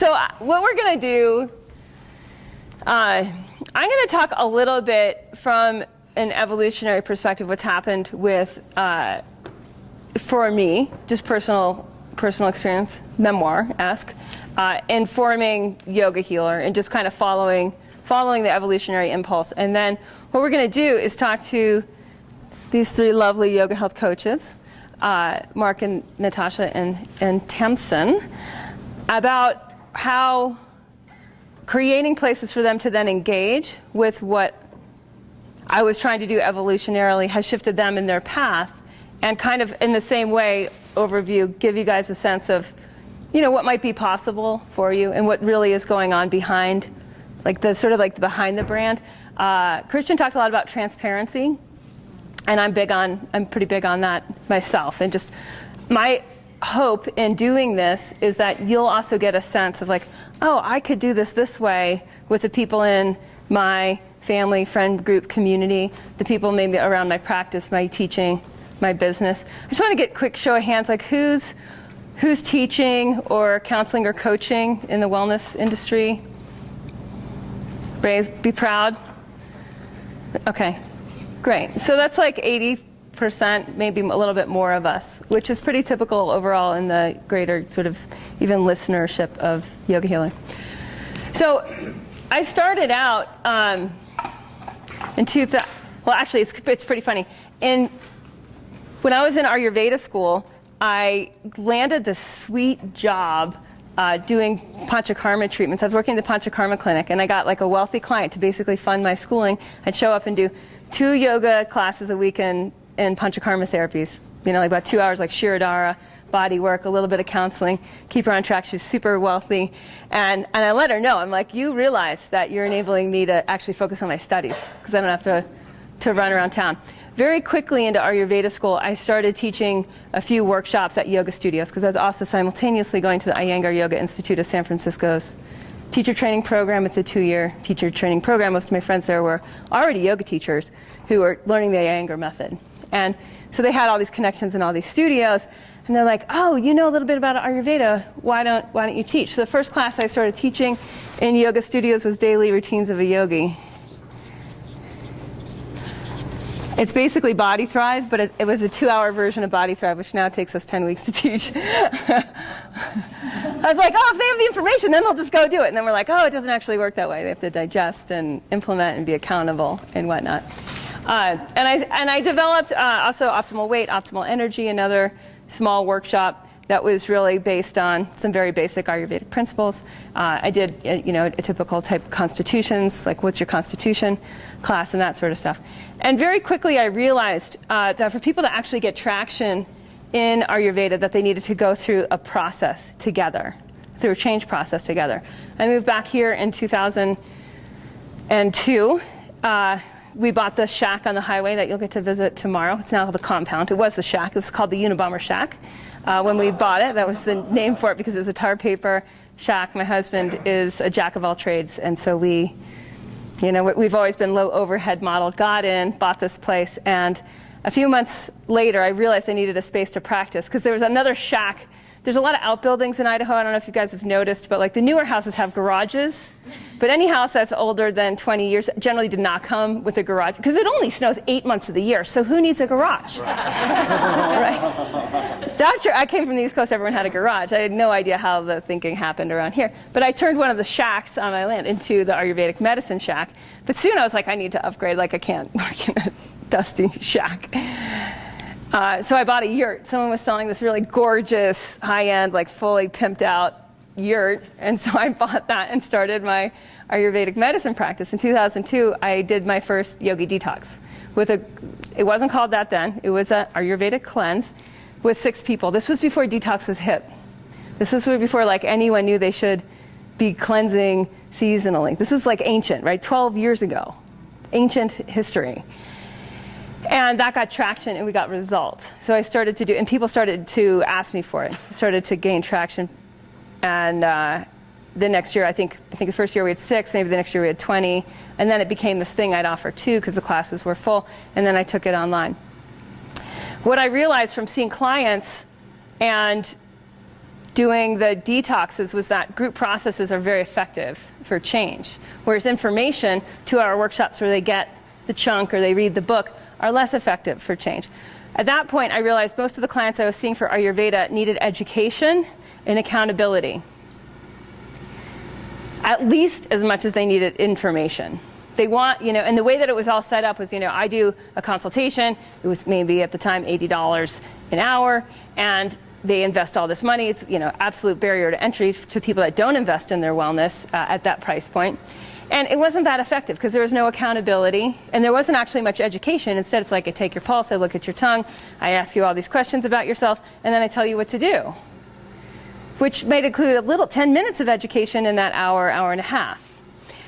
So what we're going to do, I'm going to talk a little bit from an evolutionary perspective, what's happened with, for me, just personal experience, memoir-esque, informing Yoga Healer and just kind of following the evolutionary impulse. And then what we're going to do is talk to these three lovely yoga health coaches, Mark and Natasha and Tamsin, about how creating places for them to then engage with what I was trying to do evolutionarily has shifted them in their path, and kind of in the same way, overview, give you guys a sense of, what might be possible for you and what really is going on behind, like the sort of like behind the brand. Christian talked a lot about transparency, and I'm pretty big on that myself. And just my hope in doing this is that you'll also get a sense of like, oh, I could do this way with the people in my family, friend group, community, the people maybe around my practice, my teaching, my business. I just want to get a quick show of hands, like who's teaching or counseling or coaching in the wellness industry? Raise, be proud. Okay, great. So that's like 80%, maybe a little bit more of us, which is pretty typical overall in the greater sort of even listenership of Yoga Healer. So I started out in 2000. Well, actually, it's pretty funny. When I was in Ayurveda school, I landed this sweet job doing Panchakarma treatments. I was working at the Panchakarma clinic, and I got like a wealthy client to basically fund my schooling. I'd show up and do 2 yoga classes a week in Panchakarma therapies. Like about 2 hours, like Shirodhara, body work, a little bit of counseling, keep her on track. She was super wealthy. And I let her know, I'm like, you realize that you're enabling me to actually focus on my studies, because I don't have to run around town. Very quickly into Ayurveda school, I started teaching a few workshops at yoga studios, because I was also simultaneously going to the Iyengar Yoga Institute of San Francisco's teacher training program. It's a 2-year teacher training program. Most of my friends there were already yoga teachers who were learning the Iyengar method. And so they had all these connections in all these studios, and they're like, oh, you know a little bit about Ayurveda, why don't you teach? So the first class I started teaching in yoga studios was Daily Routines of a Yogi. It's basically Body Thrive, but it was a 2-hour version of Body Thrive, which now takes us 10 weeks to teach. I was like, oh, if they have the information, then they'll just go do it. And then we're like, oh, it doesn't actually work that way. They have to digest and implement and be accountable and whatnot. And I developed also Optimal Weight, Optimal Energy, another small workshop that was really based on some very basic Ayurvedic principles. I did, a typical type of constitutions, like what's your constitution class and that sort of stuff. And very quickly I realized that for people to actually get traction in Ayurveda, that they needed to go through a process together, through a change process together. I moved back here in 2002. We bought the shack on the highway that you'll get to visit tomorrow. It's now the compound. It was the shack. It was called the Unabomber Shack. When we bought it, that was the name for it because it was a tar paper shack. My husband is a jack of all trades, and so we've always been low overhead model. Got in, bought this place, and a few months later, I realized I needed a space to practice because there was another shack. There's a lot of outbuildings in Idaho. I don't know if you guys have noticed, but like the newer houses have garages. But any house that's older than 20 years generally did not come with a garage because it only snows 8 months of the year. So who needs a garage? Right? That's true. I came from the East Coast. Everyone had a garage. I had no idea how the thinking happened around here. But I turned one of the shacks on my land into the Ayurvedic medicine shack. But soon I was like, I need to upgrade. Like I can't work in a dusty shack. So I bought a yurt. Someone was selling this really gorgeous, high-end, like fully pimped out yurt. And so I bought that and started my Ayurvedic medicine practice. In 2002, I did my first yogi detox. It wasn't called that then. It was an Ayurvedic cleanse with 6 people. This was before detox was hip. This was before like anyone knew they should be cleansing seasonally. This is like ancient, right? 12 years ago. Ancient history. And that got traction and we got results. So I started to do, and people started to ask me for it. It started to gain traction. And the next year, I think the first year we had 6, maybe the next year we had 20. And then it became this thing I'd offer 2 because the classes were full. And then I took it online. What I realized from seeing clients and doing the detoxes was that group processes are very effective for change, whereas information, 2-hour workshops where they get the chunk or they read the book, are less effective for change. At that point, I realized most of the clients I was seeing for Ayurveda needed education and accountability, at least as much as they needed information. They want, and the way that it was all set up was, I do a consultation. It was maybe at the time $80 an hour, and they invest all this money. It's, absolute barrier to entry to people that don't invest in their wellness at that price point. And it wasn't that effective because there was no accountability, and there wasn't actually much education. Instead, it's like I take your pulse, I look at your tongue, I ask you all these questions about yourself, and then I tell you what to do, which might include a little 10 minutes of education in that hour, hour and a half.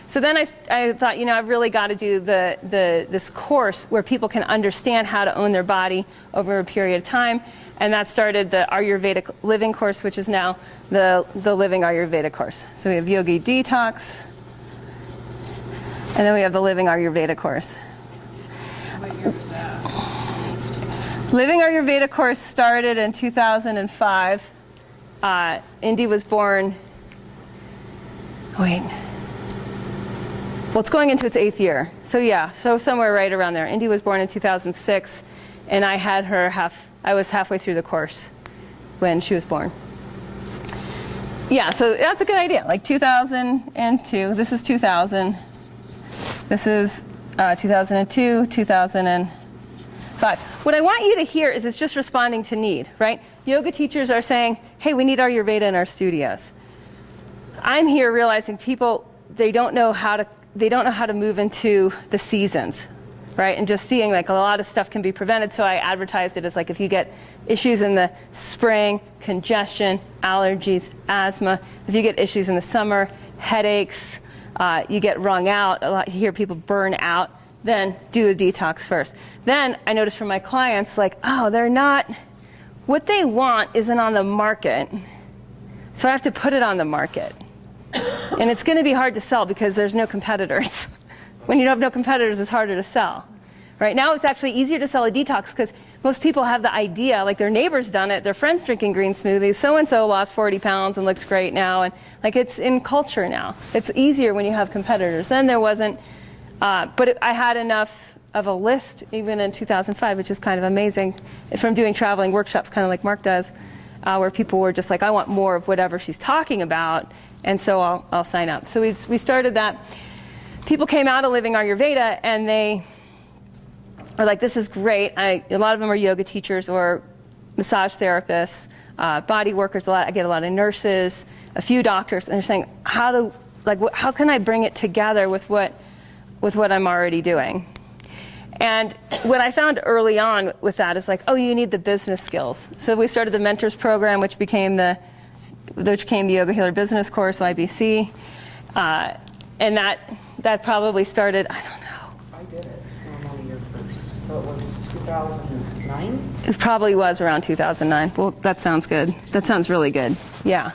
So then I thought, I've really got to do this course where people can understand how to own their body over a period of time. And that started the Ayurvedic Living course, which is now the Living Ayurveda course. So we have Yogi Detox, and then we have the Living Ayurveda course. What year was that? Living Ayurveda course started in 2005. Indy was born, well, it's going into its 8th year. So somewhere right around there. Indy was born in 2006, and I had her I was halfway through the course when she was born. Yeah, so that's a good idea. Like 2002, this is 2000. This is 2002, 2005. What I want you to hear is it's just responding to need, right? Yoga teachers are saying, hey, we need Ayurveda in our studios. I'm here realizing people, they don't know how to move into the seasons, right? And just seeing like a lot of stuff can be prevented. So I advertised it as like if you get issues in the spring, congestion, allergies, asthma, if you get issues in the summer, headaches, you get wrung out, a lot, you hear people burn out, then do the detox first. Then I noticed from my clients, like, what they want isn't on the market, so I have to put it on the market. And it's going to be hard to sell because there's no competitors. When you have no competitors, it's harder to sell. Right now, it's actually easier to sell a detox because most people have the idea, like their neighbor's done it, their friend's drinking green smoothies, so-and-so lost 40 pounds and looks great now, and like it's in culture now. It's easier when you have competitors. Then there wasn't, but I had enough of a list, even in 2005, which is kind of amazing, from doing traveling workshops, kind of like Mark does, where people were just like, I want more of whatever she's talking about, and so I'll sign up. So we started that. People came out of Living Ayurveda, and they are like, this is great. A lot of them are yoga teachers or massage therapists, body workers. I get a lot of nurses, a few doctors, and they're saying, how can I bring it together with what I'm already doing? And what I found early on with that is like, you need the business skills. So we started the Mentors program, which became the Yoga Healer Business Course, YBC, and that probably started, I don't know. I did it on your first, so it was 2009? It probably was around 2009. Well, that sounds good. That sounds really good. Yeah.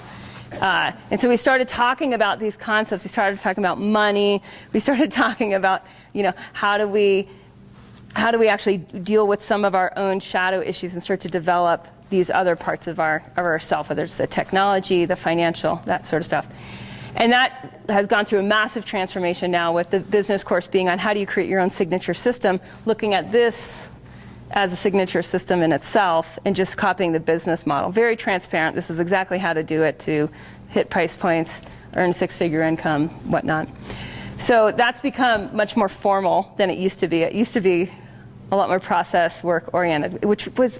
And so we started talking about these concepts. We started talking about money. We started talking about, how do we actually deal with some of our own shadow issues and start to develop these other parts of ourself, whether it's the technology, the financial, that sort of stuff. And that has gone through a massive transformation now with the business course being on how do you create your own signature system, looking at this as a signature system in itself and just copying the business model. Very transparent. This is exactly how to do it to hit price points, earn six-figure income, whatnot. So that's become much more formal than it used to be. It used to be a lot more process work oriented,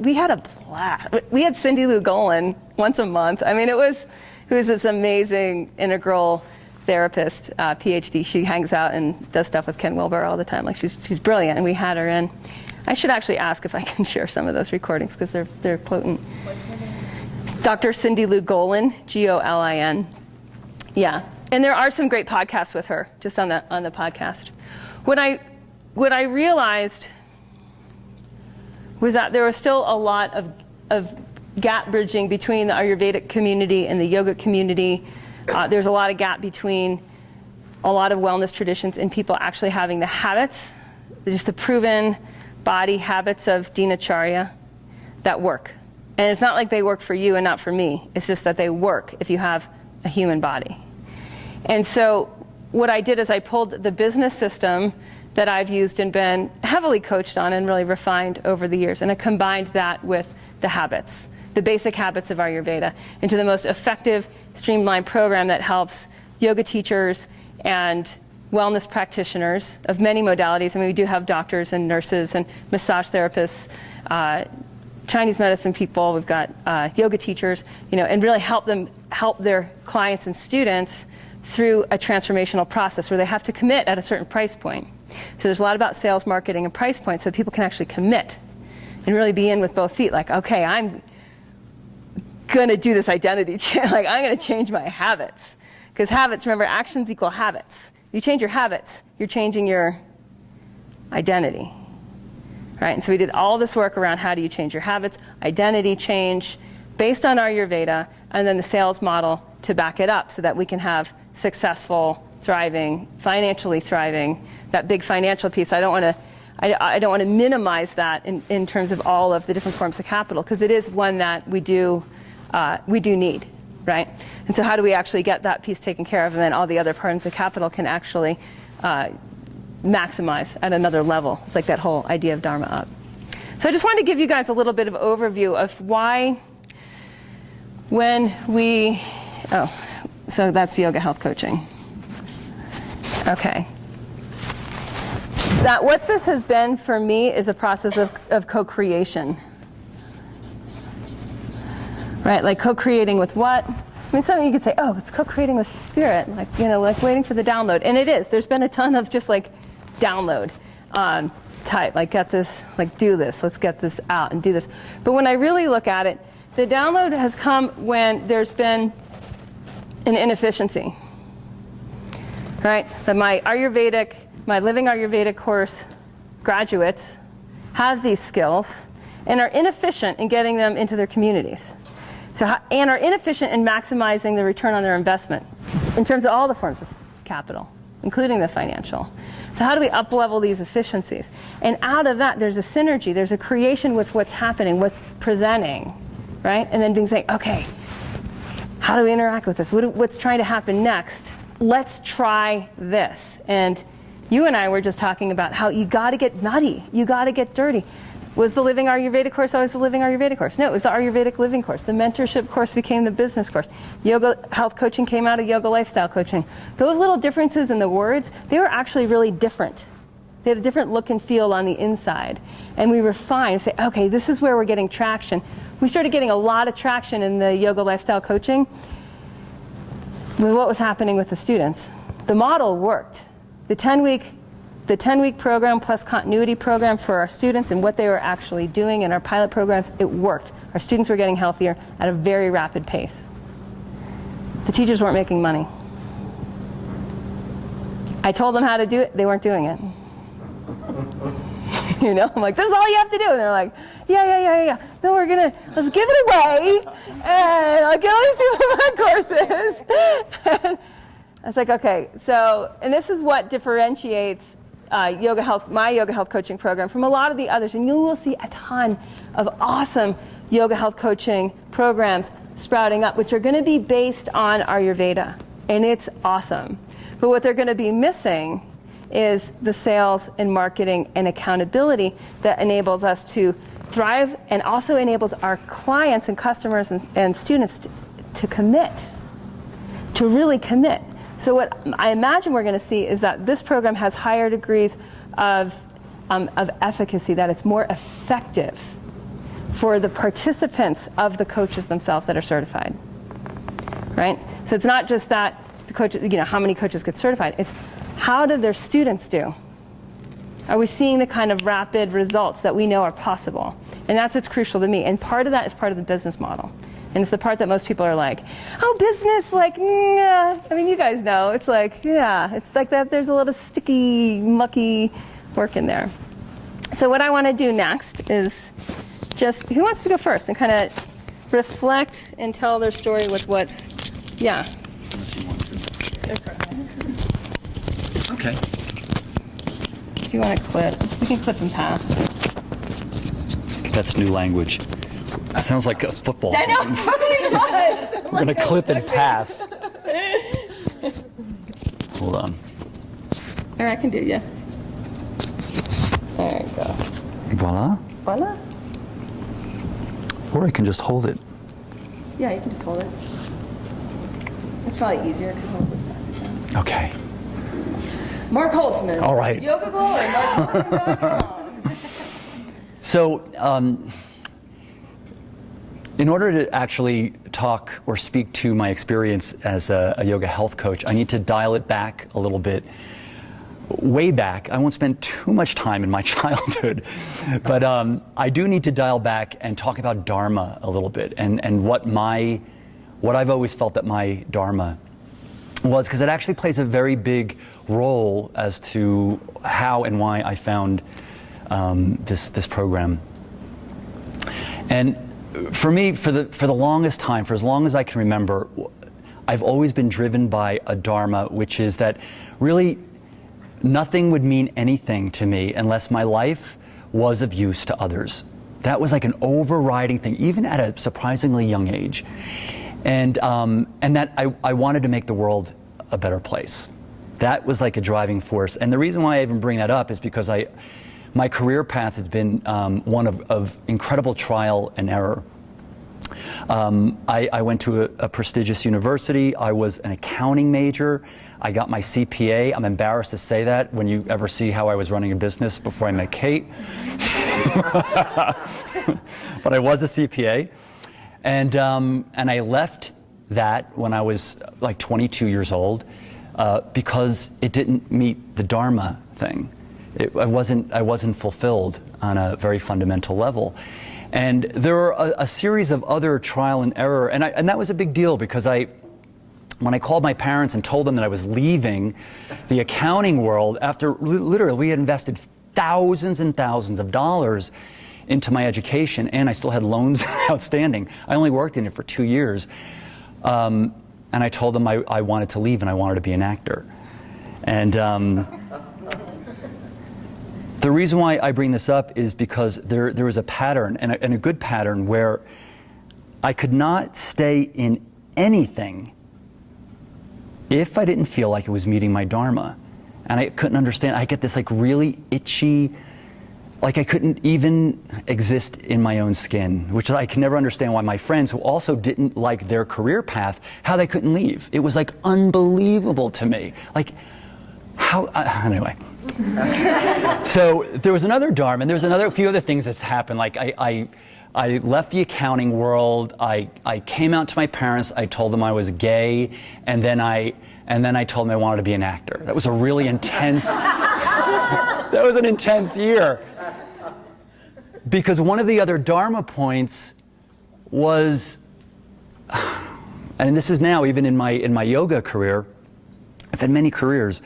we had a blast. We had Cindy Lou Golan once a month. I mean, it was this amazing integral therapist, PhD. She hangs out and does stuff with Ken Wilber all the time. Like she's brilliant, and we had her in. I should actually ask if I can share some of those recordings because they're potent. What's her name? Dr. Cindy Lou Golan, Golin. Yeah, and there are some great podcasts with her, just on the podcast. What I realized was that there was still a lot of gap bridging between the Ayurvedic community and the yoga community. There's a lot of gap between a lot of wellness traditions and people actually having the habits, just the proven body habits of dinacharya that work. And it's not like they work for you and not for me. It's just that they work if you have a human body. And so what I did is I pulled the business system that I've used and been heavily coached on and really refined over the years, and I combined that with the habits, the basic habits of Ayurveda, into the most effective, streamlined program that helps yoga teachers and wellness practitioners of many modalities. I mean, we do have doctors and nurses and massage therapists, Chinese medicine people, we've got yoga teachers, and really help their clients and students through a transformational process where they have to commit at a certain price point. So there's a lot about sales, marketing, and price points so people can actually commit and really be in with both feet. Like, okay, I'm gonna do this identity change. Like, I'm gonna change my habits. Because habits, remember, actions equal habits. You change your habits, you're changing your identity. Right? And so we did all this work around how do you change your habits, identity change, based on Ayurveda, and then the sales model to back it up so that we can have successful, thriving, financially thriving, that big financial piece. I don't want to minimize that in terms of all of the different forms of capital, because it is one that we do need, right? And so how do we actually get that piece taken care of, and then all the other parts of capital can actually maximize at another level. It's like that whole idea of Dharma up. So I just wanted to give you guys a little bit of overview of why when we, so that's yoga health coaching. Okay. That what this has been for me is a process of co-creation. Right, like co-creating with what? I mean, something you could say, oh, it's co-creating with spirit, like, like waiting for the download. And it is. There's been a ton of just like download type, like get this, like do this, let's get this out and do this. But when I really look at it, the download has come when there's been an inefficiency, right? That my Living Ayurvedic course graduates have these skills and are inefficient in getting them into their communities. And are inefficient in maximizing the return on their investment in terms of all the forms of capital, including the financial. So how do we up-level these efficiencies? And out of that, there's a synergy, there's a creation with what's happening, what's presenting, right? And then being saying, okay, how do we interact with this? What's trying to happen next? Let's try this. And you and I were just talking about how you got to get nutty, you got to get dirty. Was the Living Ayurvedic course always the Living Ayurvedic course? No, it was the Ayurvedic Living course. The mentorship course became the business course. Yoga health coaching came out of yoga lifestyle coaching. Those little differences in the words, they were actually really different. They had a different look and feel on the inside. And we refined, say, okay, this is where we're getting traction. We started getting a lot of traction in the yoga lifestyle coaching with what was happening with the students. The model worked. The 10-week program plus continuity program for our students and what they were actually doing in our pilot programs, it worked. Our students were getting healthier at a very rapid pace. The teachers weren't making money. I told them how to do it, they weren't doing it. I'm like, this is all you have to do. And they're like, yeah. No, let's give it away, and I'll get all these people my courses. And I was like, okay, and this is what differentiates my yoga health coaching program from a lot of the others. And you will see a ton of awesome yoga health coaching programs sprouting up, which are going to be based on Ayurveda. And it's awesome. But what they're going to be missing is the sales and marketing and accountability that enables us to thrive and also enables our clients and customers and students to commit, to really commit. So what I imagine we're going to see is that this program has higher degrees of efficacy, that it's more effective for the participants of the coaches themselves that are certified, right? So it's not just that the coaches, how many coaches get certified. It's how do their students do? Are we seeing the kind of rapid results that we know are possible? And that's what's crucial to me. And part of that is part of the business model. And it's the part that most people are like, oh, business, like, yeah. I mean, you guys know. It's like, yeah, it's like that. There's a little sticky, mucky work in there. So what I want to do next is just, who wants to go first and kind of reflect and tell their story with what's, yeah. Unless you want to. Okay. If you want to clip, we can clip and pass. That's new language. Sounds like a football. I know, it totally does. We're gonna clip and pass. Hold on. Or I can do, yeah. There you go. Voila. Voila. Or I can just hold it. Yeah, you can just hold it. It's probably easier because I'll just pass it down. Okay. Mark Holtzman. All right. Yoga Glow and markholtzman.com. So, in order to actually talk or speak to my experience as a yoga health coach, I need to dial it back a little bit. Way back, I won't spend too much time in my childhood, but I do need to dial back and talk about Dharma a little bit and what I've always felt that my Dharma was, because it actually plays a very big role as to how and why I found this program. And for me, for the longest time, for as long as I can remember, I've always been driven by a Dharma, which is that really nothing would mean anything to me unless my life was of use to others. That was like an overriding thing, even at a surprisingly young age. And that I wanted to make the world a better place. That was like a driving force. And the reason why I even bring that up is because my career path has been one of incredible trial and error. I went to a prestigious university. I was an accounting major. I got my CPA. I'm embarrassed to say that when you ever see how I was running a business before I met Kate. But I was a CPA. And I left that when I was like 22 years old because it didn't meet the Dharma thing. I wasn't fulfilled on a very fundamental level. And there were a series of other trial and error, and that was a big deal because when I called my parents and told them that I was leaving the accounting world after literally we had invested thousands and thousands of dollars into my education, and I still had loans outstanding. I only worked in it for 2 years. And I told them I wanted to leave and I wanted to be an actor. And the reason why I bring this up is because there was a pattern, and a good pattern, where I could not stay in anything if I didn't feel like it was meeting my Dharma. And I couldn't understand. I get this like really itchy, like I couldn't even exist in my own skin, which I can never understand why my friends who also didn't like their career path, how they couldn't leave. It was like unbelievable to me. Like, how, anyway. So there was another Dharma, and there's a few other things that's happened. Like I left the accounting world. I came out to my parents. I told them I was gay, and then I told them I wanted to be an actor. That was a really intense. That was an intense year. Because one of the other Dharma points was, and this is now even in my yoga career, I've had many careers.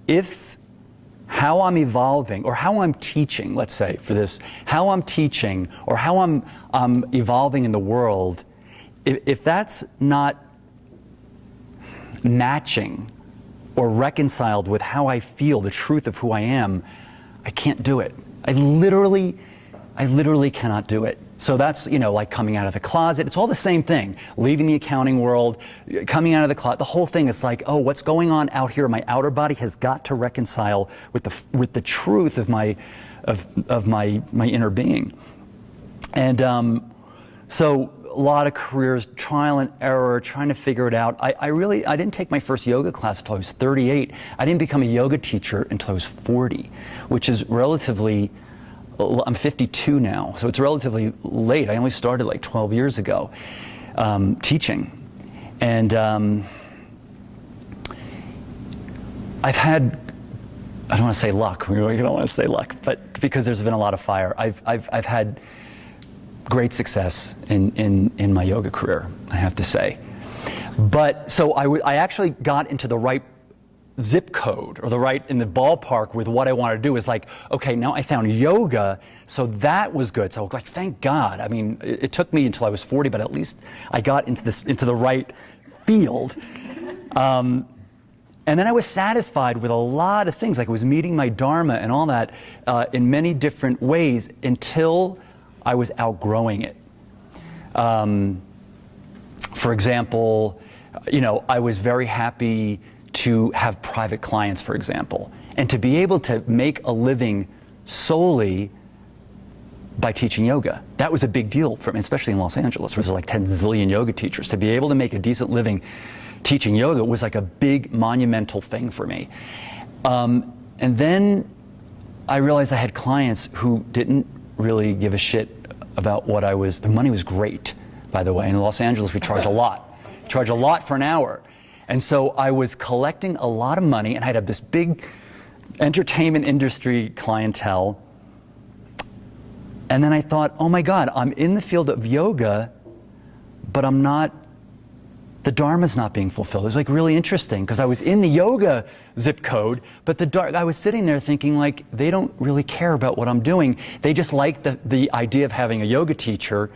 If how I'm evolving or how I'm teaching, let's say for this, how I'm teaching or how I'm evolving in the world, if that's not matching or reconciled with how I feel, the truth of who I am, I can't do it. I literally cannot do it. So that's, like coming out of the closet. It's all the same thing. Leaving the accounting world, coming out of the closet, the whole thing is like, oh, what's going on out here? My outer body has got to reconcile with the truth of my inner being. And so a lot of careers, trial and error, trying to figure it out. I didn't take my first yoga class until I was 38. I didn't become a yoga teacher until I was 40, which is relatively, I'm 52 now, so it's relatively late. I only started like 12 years ago teaching. And I've had, I don't want to say luck, we don't want to say luck, but because there's been a lot of fire, I've had great success in my yoga career, I have to say. But so I actually got into the right zip code, or in the ballpark with what I wanted to do. Is like, okay, now I found yoga, so that was good. So like, thank God. I mean, it took me until I was 40, but at least I got into the right field. And then I was satisfied with a lot of things, like I was meeting my Dharma and all that in many different ways until I was outgrowing it. For example, I was very happy to have private clients, for example, and to be able to make a living solely by teaching yoga. That was a big deal for me, especially in Los Angeles, where there's like 10 zillion yoga teachers. To be able to make a decent living teaching yoga was like a big monumental thing for me. And then I realized I had clients who didn't really give a shit about what I was. The money was great, by the way. In Los Angeles, we charge a lot. Charge a lot for an hour. And so I was collecting a lot of money, and I'd have this big entertainment industry clientele. And then I thought, oh my God, I'm in the field of yoga, but I'm not, the Dharma's not being fulfilled. It was like really interesting, because I was in the yoga zip code, but I was sitting there thinking, like, they don't really care about what I'm doing. They just like the idea of having a yoga teacher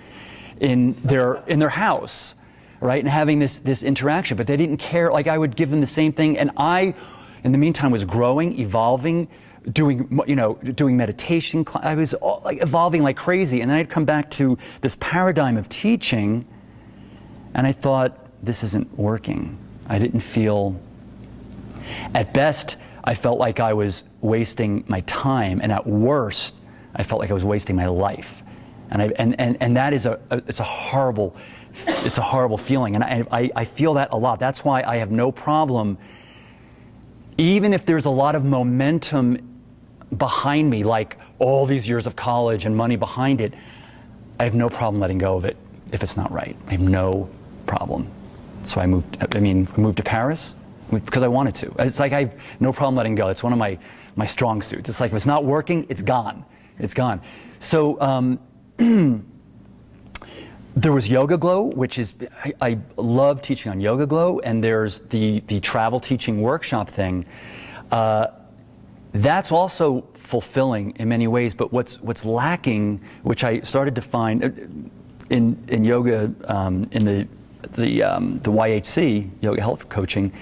in their house, right? And having this interaction, but they didn't care. Like, I would give them the same thing, and I, in the meantime, was growing, evolving, doing meditation. I was like evolving like crazy, and then I'd come back to this paradigm of teaching, and I thought, this isn't working. I didn't feel, at best, I felt like I was wasting my time, and at worst, I felt like I was wasting my life. And that is it's a horrible feeling, and I feel that a lot. That's why I have no problem, even if there's a lot of momentum behind me, like all these years of college and money behind it, I have no problem letting go of it if it's not right. I have no problem. So I moved to Paris because I wanted to. It's like I have no problem letting go. It's one of my strong suits. It's like if it's not working, it's gone. It's gone. So there was Yoga Glow, which is, I love teaching on Yoga Glow, and there's the travel teaching workshop thing. That's also fulfilling in many ways, but what's lacking, which I started to find in yoga, in the YHC, Yoga Health Coaching,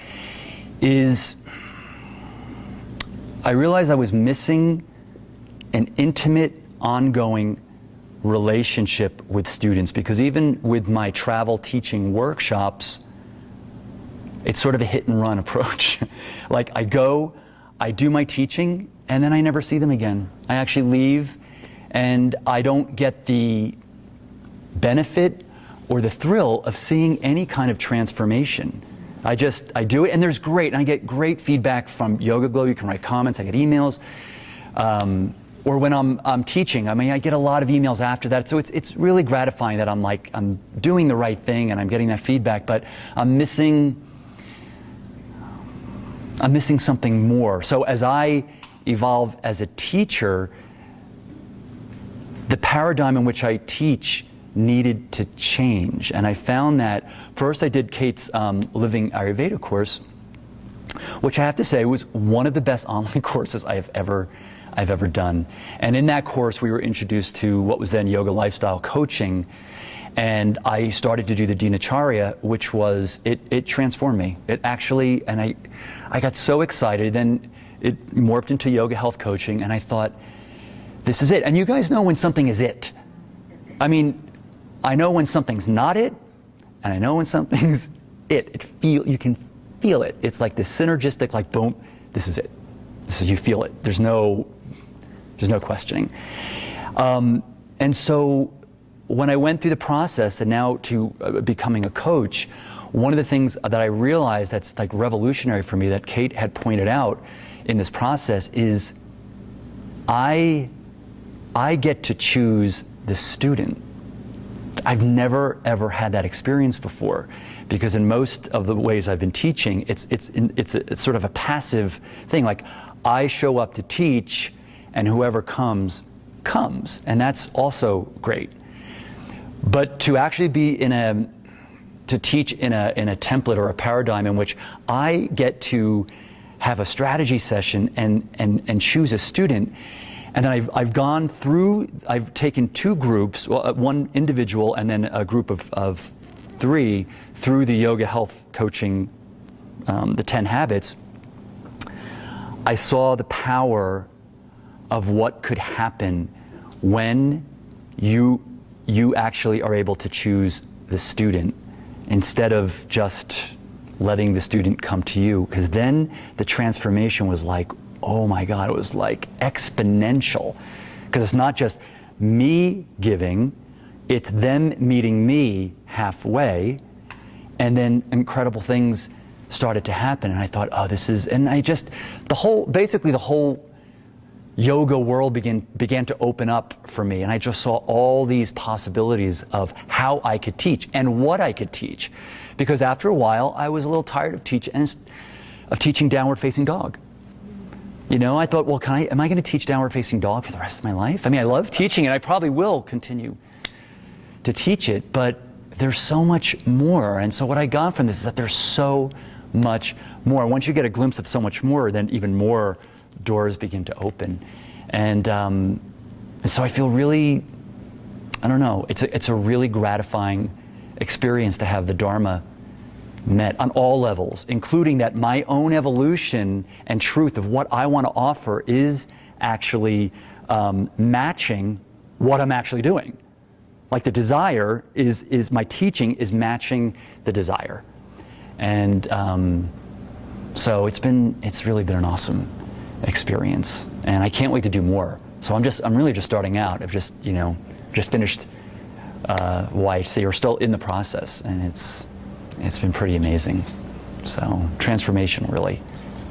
is I realized I was missing an intimate, ongoing relationship with students, because even with my travel teaching workshops, it's sort of a hit and run approach. Like, I go, I do my teaching, and then I never see them again. I actually leave, and I don't get the benefit or the thrill of seeing any kind of transformation. I do it, and there's great, and I get great feedback from Yoga Glow. You can write comments, I get emails. Or when I'm teaching, I get a lot of emails after that. So it's really gratifying that I'm doing the right thing and I'm getting that feedback, but I'm missing something more. So as I evolve as a teacher, the paradigm in which I teach needed to change. And I found that first I did Kate's Living Ayurveda course, which I have to say was one of the best online courses I've ever done. And in that course, we were introduced to what was then yoga lifestyle coaching. And I started to do the Dinacharya, which was, it transformed me. It actually, and I got so excited, and it morphed into yoga health coaching, and I thought, this is it. And you guys know when something is it. I mean, I know when something's not it, and I know when something's it. You can feel it. It's like this synergistic, like boom, this is it. So you feel it. There's no questioning. And so when I went through the process and now to becoming a coach, one of the things that I realized that's like revolutionary for me that Kate had pointed out in this process is I get to choose the student. I've never ever had that experience before, because in most of the ways I've been teaching, it's sort of a passive thing. Like, I show up to teach, and whoever comes, and that's also great. But to actually be to teach in a template or a paradigm in which I get to have a strategy session and choose a student, and then I've taken two groups, one individual and then a group of three through the yoga health coaching, the 10 habits. I saw the power of what could happen when you actually are able to choose the student instead of just letting the student come to you, because then the transformation was like, oh my God, it was like exponential, because it's not just me giving, it's them meeting me halfway, and then incredible things started to happen. And I thought, oh, this is, and I just, basically the whole yoga world began to open up for me, and I just saw all these possibilities of how I could teach and what I could teach, because after a while I was a little tired of teaching downward facing dog. You know, I thought, well, am I going to teach downward facing dog for the rest of my life? I mean, I love teaching and I probably will continue to teach it, but there's so much more. And so what I got from this is that there's so much more. Once you get a glimpse of so much more, then even more doors begin to open. And so I feel really, I don't know, it's a really gratifying experience to have the Dharma met on all levels, including that my own evolution and truth of what I want to offer is actually matching what I'm actually doing. Like the desire is my teaching is matching the desire. And so it's really been an awesome experience, and I can't wait to do more. So I'm really just starting out. I've just finished YHC, or still in the process, and it's been pretty amazing. So transformational, really.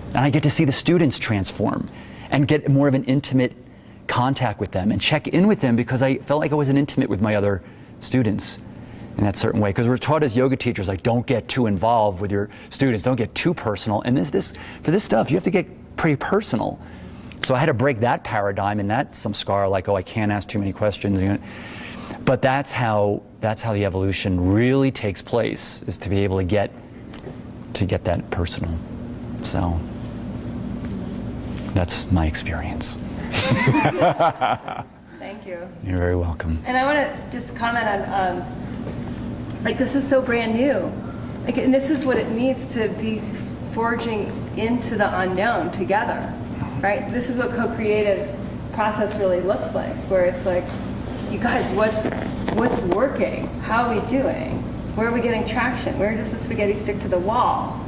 And I get to see the students transform and get more of an intimate contact with them and check in with them, because I felt like I wasn't intimate with my other students in that certain way. Because we're taught as yoga teachers, like, don't get too involved with your students, don't get too personal. And for this stuff, you have to get pretty personal. So I had to break that paradigm and that samskara, like, oh, I can't ask too many questions. But that's how the evolution really takes place, is to be able to get that personal. So that's my experience. Thank you. You're very welcome. And I want to just comment on, like, this is so brand new. Like, and this is what it means to be forging into the unknown together, right? This is what co-creative process really looks like, where it's like, you guys, what's working? How are we doing? Where are we getting traction? Where does the spaghetti stick to the wall?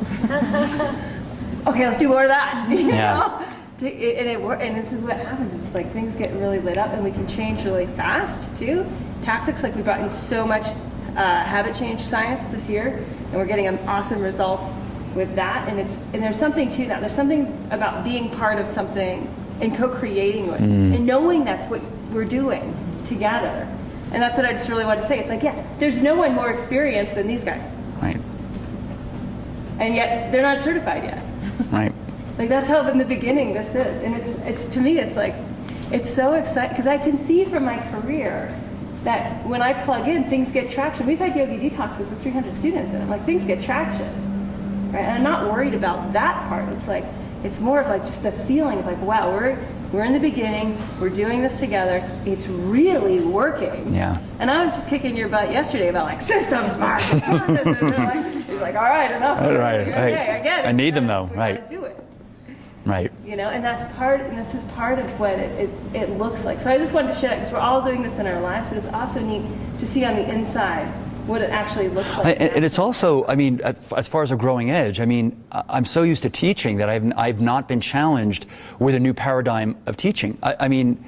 Okay, let's do more of that. You know? And this is what happens. It's just like things get really lit up, and we can change really fast too. Tactics, like we brought in so much habit change science this year, and we're getting awesome results with that. And there's something to that. There's something about being part of something and co-creating with, and knowing that's what we're doing together. And that's what I just really want to say. It's like, yeah, there's no one more experienced than these guys. Right. And yet they're not certified yet. Right. Like, that's how in the beginning this is. And it's to me, it's like, it's so exciting, because I can see from my career that when I plug in, things get traction. We've had yogi detoxes with 300 students, and I'm like, things get traction, right? And I'm not worried about that part. It's like, it's more of like just the feeling of like, wow, we're in the beginning, we're doing this together, it's really working. Yeah. And I was just kicking your butt yesterday about like systems, Mark, and processes. He's like, all right, enough. Right. Okay, I get it. I need them though. We Right. gotta do it. Right. You know, and this is part of what it looks like. So I just wanted to share that, because we're all doing this in our lives, but it's also neat to see on the inside what it actually looks like. And it's also, I mean, as far as a growing edge, I mean, I'm so used to teaching that I've not been challenged with a new paradigm of teaching. I mean,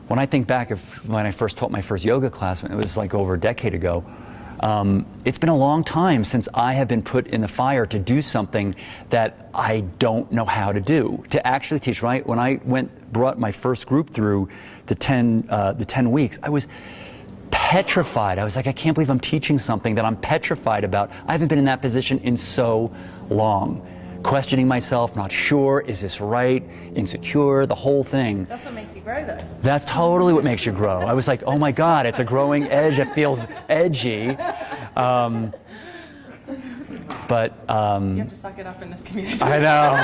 when I think back of when I first taught my first yoga class, it was like over a decade ago. It's been a long time since I have been put in the fire to do something that I don't know how to do, to actually teach. Right? When I brought my first group through the 10 weeks, I was petrified. I was like, I can't believe I'm teaching something that I'm petrified about. I haven't been in that position in so long. Questioning myself, not sure, is this right, insecure, the whole thing. That's what makes you grow, though. That's totally what makes you grow. I was like, oh my God, it's a growing edge. It feels edgy. But You have to suck it up in this community. I know,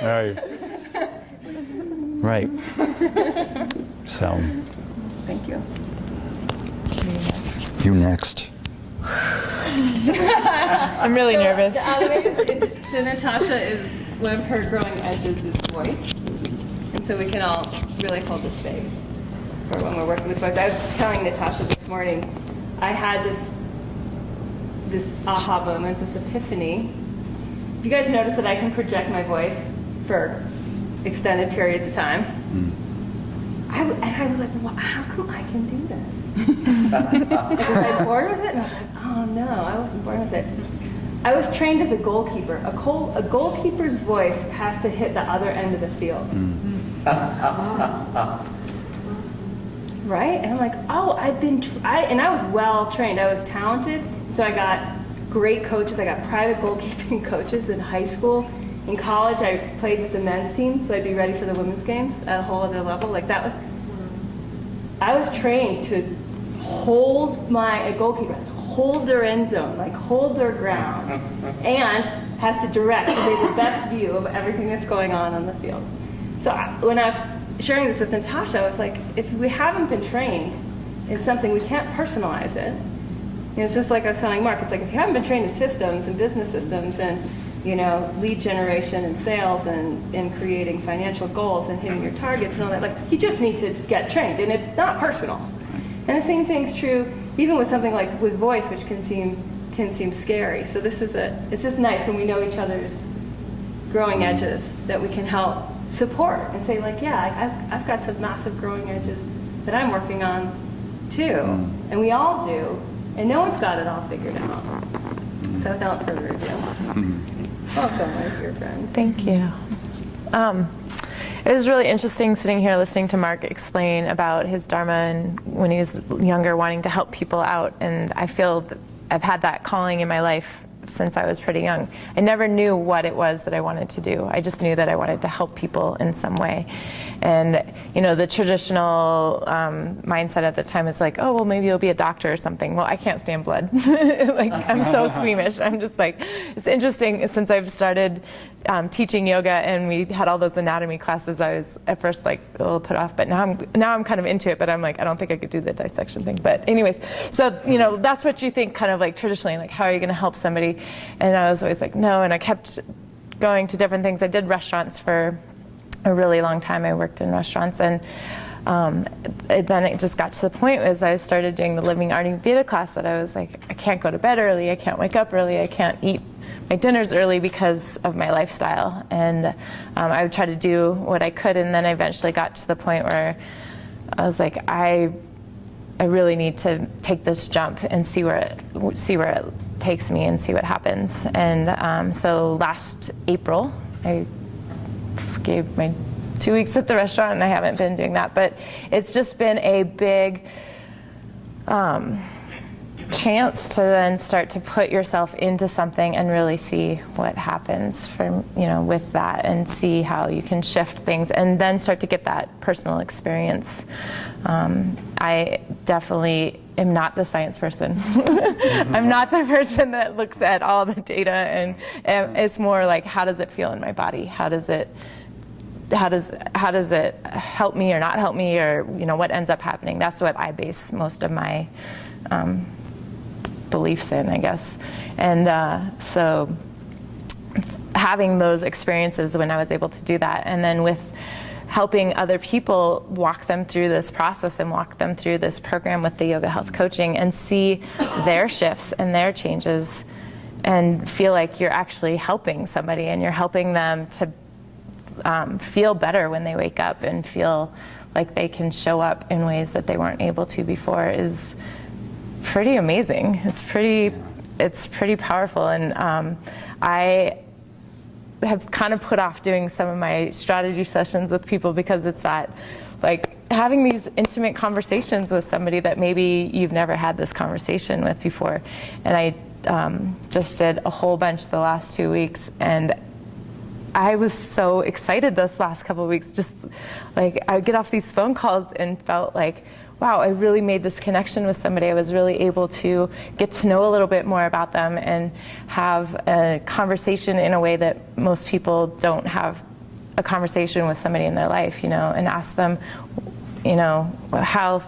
really. Right. So. Thank you. You next. I'm really nervous. So Natasha is, one of her growing edges is voice. And so we can all really hold the space. for when we're working with boys. I was telling Natasha this morning, I had this aha moment, this epiphany. If you guys notice that I can project my voice for extended periods of time, I was like, well, how come I can do this? Was I bored with it? And I was like, oh no, I wasn't bored with it. I was trained as a goalkeeper. A goalkeeper's voice has to hit the other end of the field. Right? And I'm like, oh, and I was well trained. I was talented. So I got great coaches. I got private goalkeeping coaches in high school. In college, I played with the men's team, so I'd be ready for the women's games at a whole other level. I was trained to hold a goalkeeper has to hold their end zone, like hold their ground, and has to direct so they have the best view of everything that's going on the field. So when I was sharing this with Natasha, I was like, if we haven't been trained in something, we can't personalize it. It's just like I was telling Mark, it's like if you haven't been trained in systems and business systems and lead generation and sales and in creating financial goals and hitting your targets and all that, like you just need to get trained, and it's not personal. And the same thing's true even with something like with voice, which can seem scary. So it's just nice when we know each other's growing edges that we can help support and say like, yeah, I've got some massive growing edges that I'm working on too, and we all do, and no one's got it all figured out. So without further ado, welcome, my dear friend. Thank you. It was really interesting sitting here listening to Mark explain about his Dharma and when he was younger wanting to help people out, and I feel that I've had that calling in my life since I was pretty young. I never knew what it was that I wanted to do. I just knew that I wanted to help people in some way. And the traditional mindset at the time is like, oh, well, maybe you'll be a doctor or something. Well, I can't stand blood. Like, I'm so squeamish. I'm just like, it's interesting, since I've started teaching yoga and we had all those anatomy classes, I was at first like a little put off, but now I'm kind of into it, but I'm like, I don't think I could do the dissection thing. But anyways, so that's what you think kind of like traditionally, like how are you going to help somebody? And I was always like, no, and I kept going to different things. I did restaurants for a really long time. I worked in restaurants, and then it just got to the point as I started doing the Living Ayurveda class that I was like, I can't go to bed early, I can't wake up early, I can't eat my dinners early because of my lifestyle. And I would try to do what I could, and then I eventually got to the point where I was like, I really need to take this jump and see where it takes me and see what happens. And so last April, I gave my 2 weeks at the restaurant, and I haven't been doing that, but it's just been a big chance to then start to put yourself into something and really see what happens from with that, and see how you can shift things and then start to get that personal experience. I definitely am not the science person. I'm not the person that looks at all the data, and it's more like, how does it feel in my body? How does it help me or not help me, or what ends up happening? That's what I base most of my beliefs in, I guess. And so having those experiences when I was able to do that, and then with helping other people walk them through this process and walk them through this program with the yoga health coaching and see their shifts and their changes and feel like you're actually helping somebody, and you're helping them to feel better when they wake up and feel like they can show up in ways that they weren't able to before is pretty amazing. It's pretty powerful. And I have kind of put off doing some of my strategy sessions with people because it's that, like, having these intimate conversations with somebody that maybe you've never had this conversation with before. And I just did a whole bunch the last 2 weeks, and I was so excited this last couple of weeks. Just like, I would get off these phone calls and felt like, wow, I really made this connection with somebody. I was really able to get to know a little bit more about them and have a conversation in a way that most people don't have a conversation with somebody in their life, and ask them, how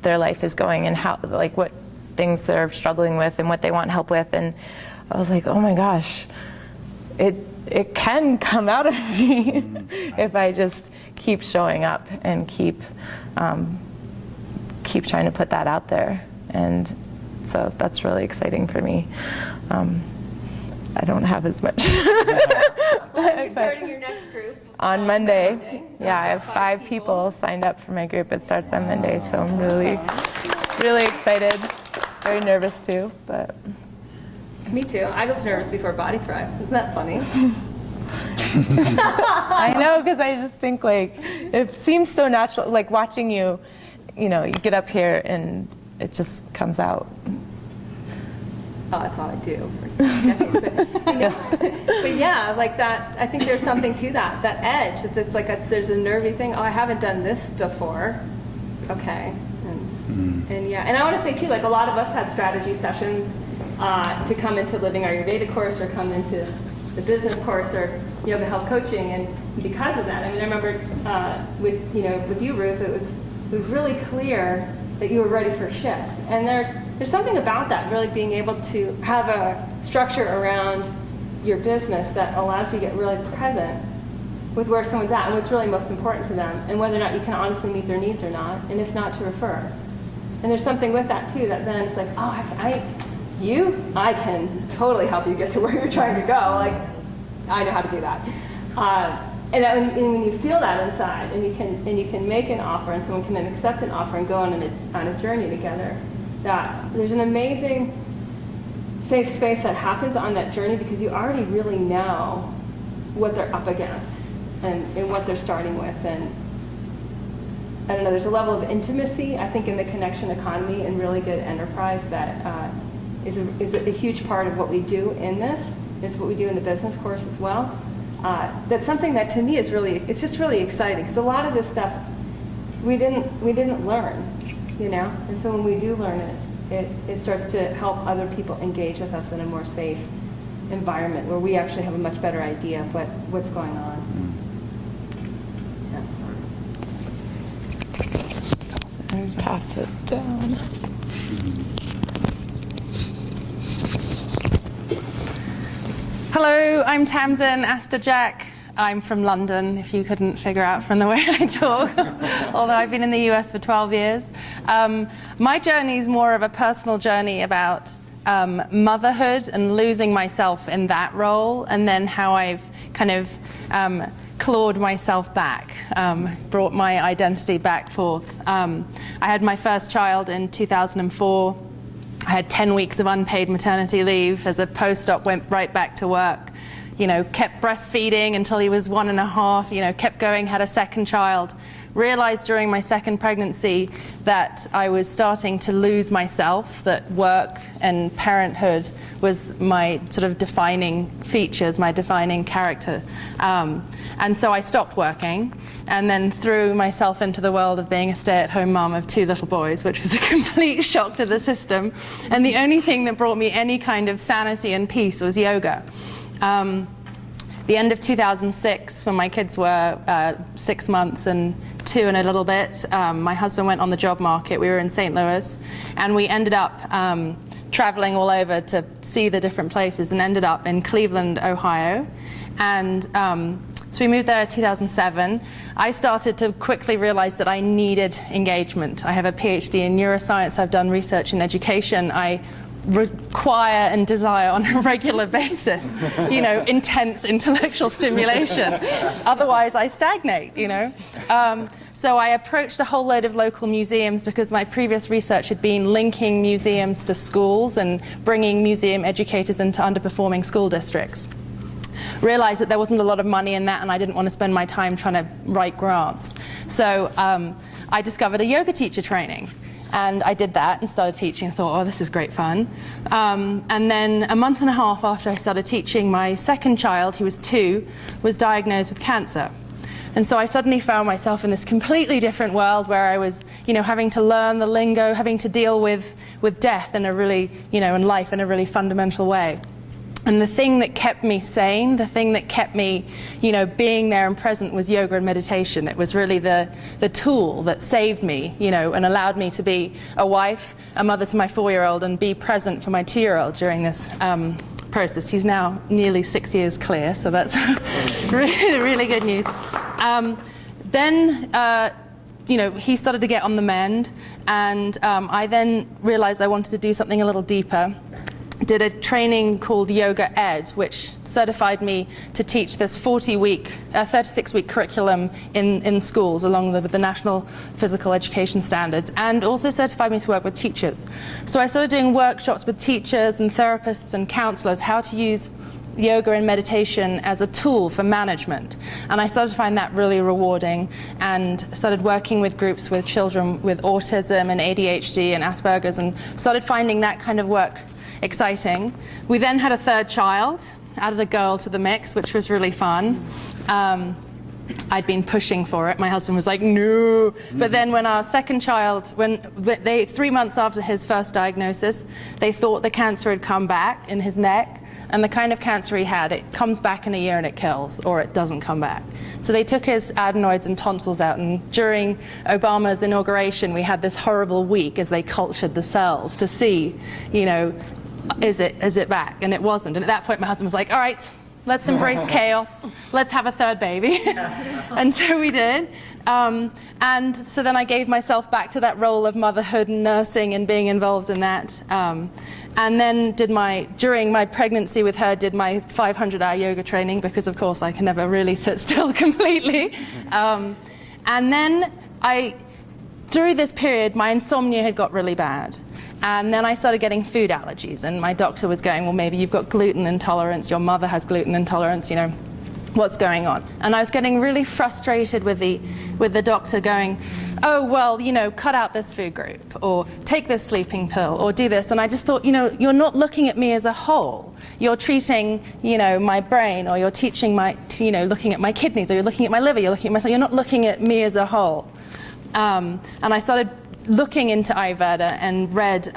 their life is going and how, like, what things they're struggling with and what they want help with. And I was like, oh my gosh, it can come out of me if I just keep showing up and keep keep trying to put that out there. And so that's really exciting for me. I don't have as much. You're starting your next group On Monday. Yeah, I have 5 people signed up for my group. It starts on Monday, so I'm really excited. Very nervous too, but. Me too. I was nervous before Body Thrive. Isn't that funny? I know, because I just think like it seems so natural. Like watching you, you get up here and it just comes out. Oh, that's all I do for decades. But yeah, like that. I think there's something to that edge. It's like there's a nervy thing. Oh, I haven't done this before. Okay, and yeah, and I want to say too, like a lot of us had strategy sessions to come into Living Ayurveda course or come into the business course or yoga health coaching, and because of that, I mean, I remember with you, Ruth, it was really clear that you were ready for a shift. And there's something about that, really being able to have a structure around your business that allows you to get really present with where someone's at and what's really most important to them, and whether or not you can honestly meet their needs or not, and if not, to refer. And there's something with that too, that then it's like, oh, I can totally help you get to where you're trying to go. Like, I know how to do that. And when you feel that inside, and you can make an offer, and someone can then accept an offer and go on a journey together, that there's an amazing safe space that happens on that journey, because you already really know what they're up against and what they're starting with. And I don't know, there's a level of intimacy, I think, in the connection economy and really good enterprise that is a huge part of what we do in this. It's what we do in the business course as well. That's something that to me is it's just really exciting, because a lot of this stuff we didn't learn, and so when we do learn it starts to help other people engage with us in a more safe environment where we actually have a much better idea of what's going on. Pass it down. Hello, I'm Tamsin Aster-Jack. I'm from London, if you couldn't figure out from the way I talk, although I've been in the US for 12 years. My journey is more of a personal journey about motherhood and losing myself in that role, and then how I've kind of clawed myself back, brought my identity back forth. I had my first child in 2004. I had 10 weeks of unpaid maternity leave. As a postdoc, went right back to work. Kept breastfeeding until he was 1.5, kept going, had a second child. Realized during my second pregnancy that I was starting to lose myself, that work and parenthood was my sort of defining features, my defining character. And so I stopped working and then threw myself into the world of being a stay-at-home mom of 2 little boys, which was a complete shock to the system. And the only thing that brought me any kind of sanity and peace was yoga. The end of 2006, when my kids were 6 months and 2 and a little bit, my husband went on the job market. We were in St. Louis, and we ended up traveling all over to see the different places, and ended up in Cleveland, Ohio. And so we moved there in 2007. I started to quickly realize that I needed engagement. I have a PhD in neuroscience. I've done research in education. I require and desire on a regular basis, intense intellectual stimulation. Otherwise, I stagnate, So I approached a whole load of local museums, because my previous research had been linking museums to schools and bringing museum educators into underperforming school districts. Realized that there wasn't a lot of money in that, and I didn't want to spend my time trying to write grants. So I discovered a yoga teacher training. And I did that and started teaching and thought, oh, this is great fun. And then a month and a half after I started teaching, my second child, who was 2, was diagnosed with cancer. And so I suddenly found myself in this completely different world where I was, having to learn the lingo, having to deal with death in a really, and life in a really fundamental way. And the thing that kept me sane, the thing that kept me, being there and present, was yoga and meditation. It was really the tool that saved me, and allowed me to be a wife, a mother to my 4-year-old, and be present for my 2-year-old during this process. He's now nearly 6 years clear, so that's really, really good news. Then he started to get on the mend, and I then realized I wanted to do something a little deeper. Did a training called Yoga Ed, which certified me to teach this 36-week curriculum in schools along with the national physical education standards, and also certified me to work with teachers. So I started doing workshops with teachers and therapists and counselors how to use yoga and meditation as a tool for management. And I started to find that really rewarding, and started working with groups with children with autism and ADHD and Asperger's, and started finding that kind of work exciting. We then had a third child, added a girl to the mix, which was really fun. I'd been pushing for it. My husband was like, no. But then when our second child, 3 months after his first diagnosis, they thought the cancer had come back in his neck. And the kind of cancer he had, it comes back in a year and it kills, or it doesn't come back. So they took his adenoids and tonsils out, and during Obama's inauguration, we had this horrible week as they cultured the cells to see, is it back? And it wasn't. And at that point, my husband was like, all right, let's embrace chaos. Let's have a third baby. And so we did. And so then I gave myself back to that role of motherhood and nursing and being involved in that. And then during my pregnancy with her, did my 500-hour yoga training, because of course I can never really sit still completely. And then through this period, my insomnia had got really bad. And then I started getting food allergies, and my doctor was going, well, maybe you've got gluten intolerance, your mother has gluten intolerance, what's going on? And I was getting really frustrated with the doctor going, oh, well, cut out this food group, or take this sleeping pill, or do this. And I just thought, you're not looking at me as a whole. You're treating, my brain, or you're teaching looking at my kidneys, or you're looking at my liver, you're looking at myself. You're not looking at me as a whole. And I started looking into Ayurveda and read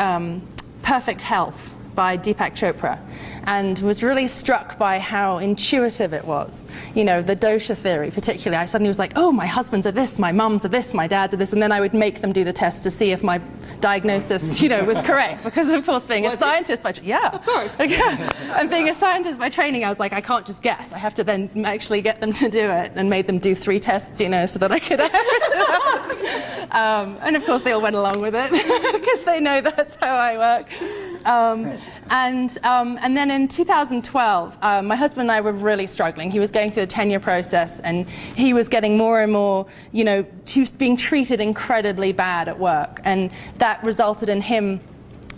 Perfect Health by Deepak Chopra, and was really struck by how intuitive it was. The dosha theory particularly. I suddenly was like, oh, my husbands are this, my mums are this, my dads are this, and then I would make them do the test to see if my diagnosis, was correct. Because of course, being a scientist by of course, and being a scientist by training, I was like, I can't just guess. I have to then actually get them to do it, and made them do 3 tests, so that I could average it out. And of course, they all went along with it because they know that's how I work. And then in 2012, my husband and I were really struggling. He was going through the tenure process, and he was getting more and more, he was being treated incredibly bad at work, and that resulted in him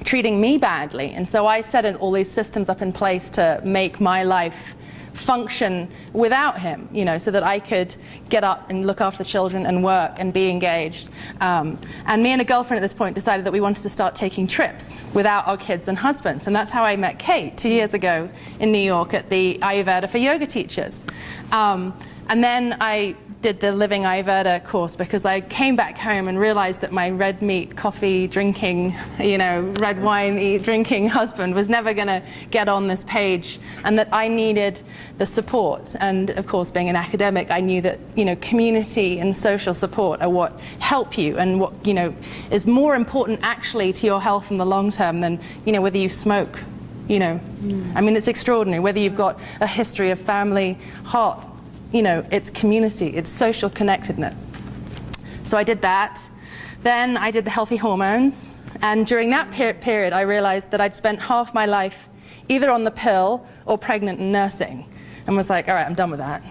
treating me badly. And so I set all these systems up in place to make my life function without him, so that I could get up and look after the children and work and be engaged. And me and a girlfriend at this point decided that we wanted to start taking trips without our kids and husbands. And that's how I met Kate 2 years ago in New York at the Ayurveda for Yoga Teachers. And then I did the Living Ayurveda course, because I came back home and realized that my red meat, coffee drinking, red wine drinking husband was never going to get on this page, and that I needed the support. And of course, being an academic, I knew that community and social support are what help you, and what is more important actually to your health in the long term than whether you smoke. I mean, it's extraordinary whether you've got a history of family, heart. It's community, it's social connectedness. So I did that. Then I did the healthy hormones. And during that period, I realized that I'd spent half my life either on the pill or pregnant and nursing. And was like, all right, I'm done with that.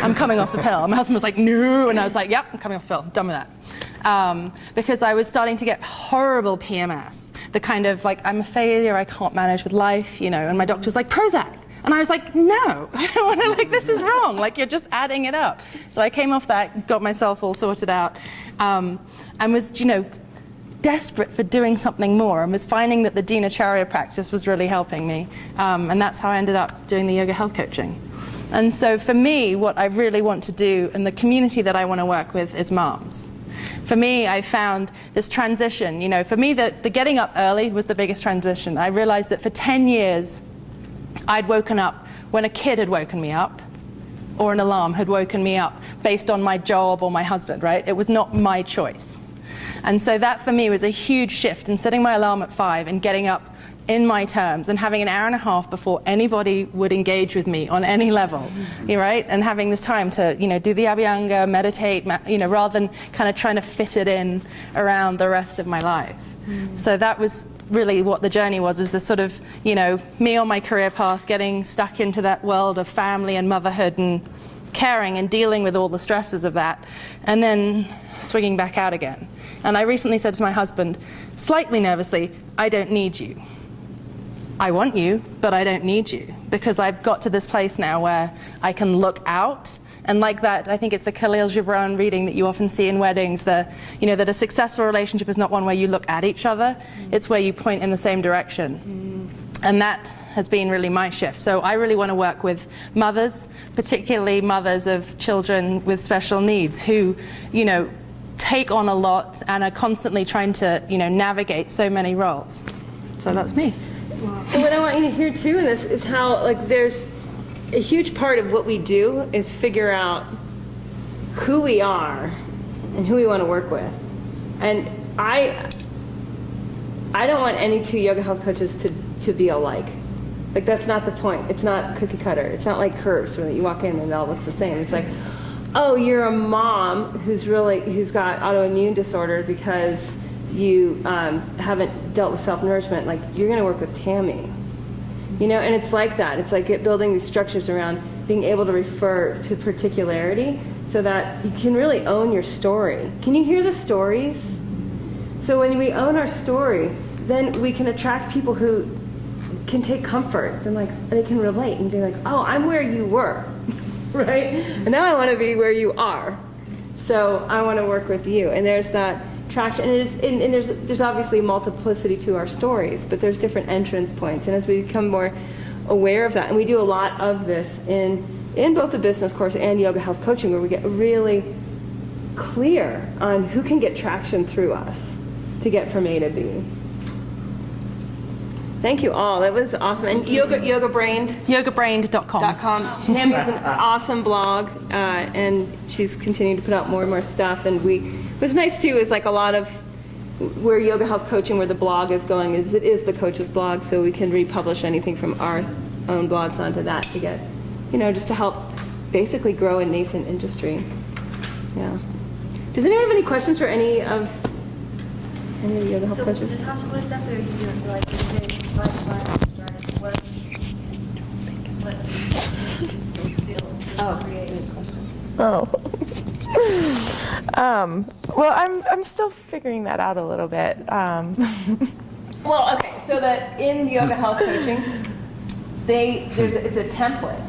I'm coming off the pill. And my husband was like, no. And I was like, yep, I'm coming off the pill, I'm done with that. Because I was starting to get horrible PMS. The kind of like, I'm a failure, I can't manage with life, and my doctor was like, Prozac. And I was like, no, I don't want to, this is wrong. You're just adding it up. So I came off that, got myself all sorted out, and was, desperate for doing something more, and was finding that the Dinacharya practice was really helping me. And that's how I ended up doing the yoga health coaching. And so for me, what I really want to do, and the community that I want to work with, is moms. For me, I found this transition. For me, the getting up early was the biggest transition. I realized that for 10 years, I'd woken up when a kid had woken me up, or an alarm had woken me up based on my job or my husband, right? It was not my choice. And so that for me was a huge shift in setting my alarm at 5 and getting up in my terms and having an hour and a half before anybody would engage with me on any level, right? And having this time to, do the Abhyanga, meditate, rather than kind of trying to fit it in around the rest of my life. So that was really what the journey was the sort of, me on my career path, getting stuck into that world of family and motherhood and caring and dealing with all the stresses of that, and then swinging back out again. And I recently said to my husband, slightly nervously, I don't need you. I want you, but I don't need you, because I've got to this place now where I can look out. And like that, I think it's the Khalil Gibran reading that you often see in weddings, that a successful relationship is not one where you look at each other, it's where you point in the same direction. And that has been really my shift. So I really want to work with mothers, particularly mothers of children with special needs who, take on a lot and are constantly trying to, navigate so many roles. So that's me. And what I want you to hear too in this is how there's a huge part of what we do is figure out who we are and who we want to work with. And I don't want any two yoga health coaches to be alike. That's not the point. It's not cookie cutter. It's not like curves where you walk in and it all looks the same. It's like, oh, you're a mom who's got autoimmune disorder because you haven't dealt with self-nourishment. You're going to work with Tammy. And it's like that. It's like building these structures around being able to refer to particularity so that you can really own your story. Can you hear the stories? So when we own our story, then we can attract people who can take comfort. They can relate and be like, oh, I'm where you were, right? And now I want to be where you are. So I want to work with you. And there's that traction, and there's obviously multiplicity to our stories, but there's different entrance points. And as we become more aware of that, and we do a lot of this in both the business course and yoga health coaching, where we get really clear on who can get traction through us to get from A to B. Thank you all. That was awesome. And yogabrained.com. Tammy's an awesome blog, and she's continuing to put out more and more stuff. And what's nice too is a lot of where yoga health coaching, where the blog is going, is it is the coach's blog, so we can republish anything from our own blogs onto that to get, just to help basically grow a nascent industry. Yeah. Does anyone have any questions for any of the yoga health coaches? Natasha, what exactly are you doing? Well, I'm still figuring that out a little bit. Well, okay, so that in yoga health coaching, it's a template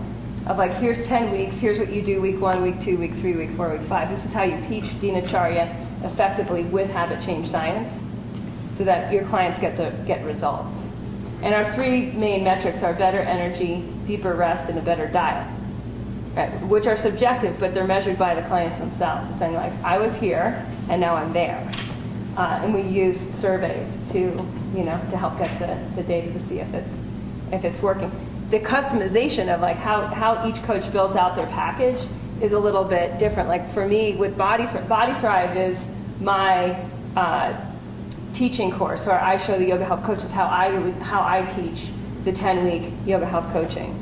of here's 10 weeks, here's what you do week 1, week 2, week 3, week 4, week 5. This is how you teach Dinacharya effectively with habit change science so that your clients get results. And our 3 main metrics are better energy, deeper rest, and a better diet, right? Which are subjective, but they're measured by the clients themselves. So saying I was here and now I'm there. And we use surveys to help get the data to see if it's working. The customization of how each coach builds out their package is a little bit different. For me with Body Thrive is my teaching course where I show the yoga health coaches how I teach the 10-week yoga health coaching.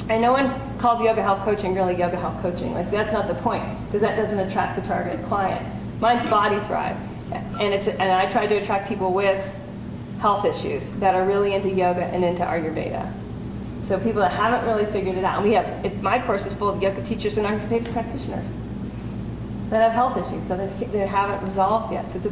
And no one calls yoga health coaching really yoga health coaching. That's not the point, because that doesn't attract the target client. Mine's Body Thrive, and I try to attract people with health issues that are really into yoga and into Ayurveda. So people that haven't really figured it out. And my course is full of yoga teachers and Ayurvedic practitioners that have health issues that they haven't resolved yet. So it's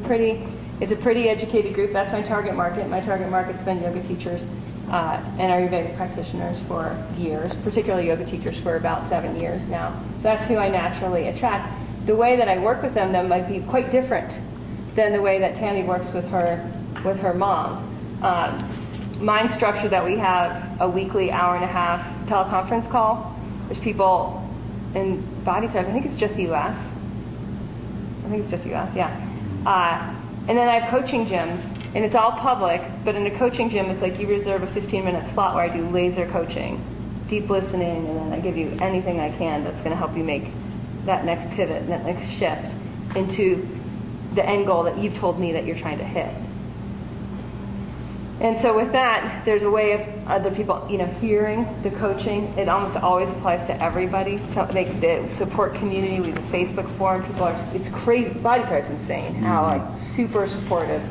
a pretty educated group. That's my target market. My target market's been yoga teachers and Ayurvedic practitioners for years, particularly yoga teachers for about 7 years now. So that's who I naturally attract. The way that I work with them might be quite different than the way that Tammy works with her moms. Mine's structured that we have a weekly hour-and-a-half teleconference call. There's people in Body Thrive, I think it's just US. Yeah. And then I have coaching gyms, and it's all public, but in a coaching gym, it's you reserve a 15-minute slot where I do laser coaching, deep listening, and then I give you anything I can that's going to help you make that next pivot, that next shift into the end goal that you've told me that you're trying to hit. And so with that, there's a way of other people, hearing the coaching. It almost always applies to everybody. So the support community, we have a Facebook forum. It's crazy. Bodytire is insane how super supportive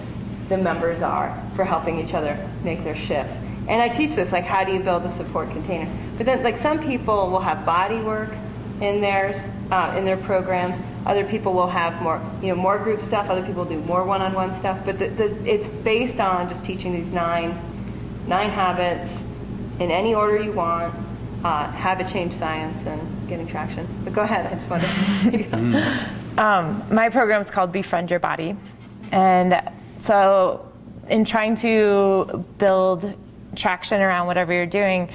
the members are for helping each other make their shifts. And I teach this, how do you build a support container? But then, some people will have body work in theirs, in their programs. Other people will have more group stuff. Other people do more one-on-one stuff. But it's based on just teaching these nine habits in any order you want, habit change science, and getting traction. But go ahead. I just wanted to. My program is called Befriend Your Body. And so in trying to build traction around whatever you're doing,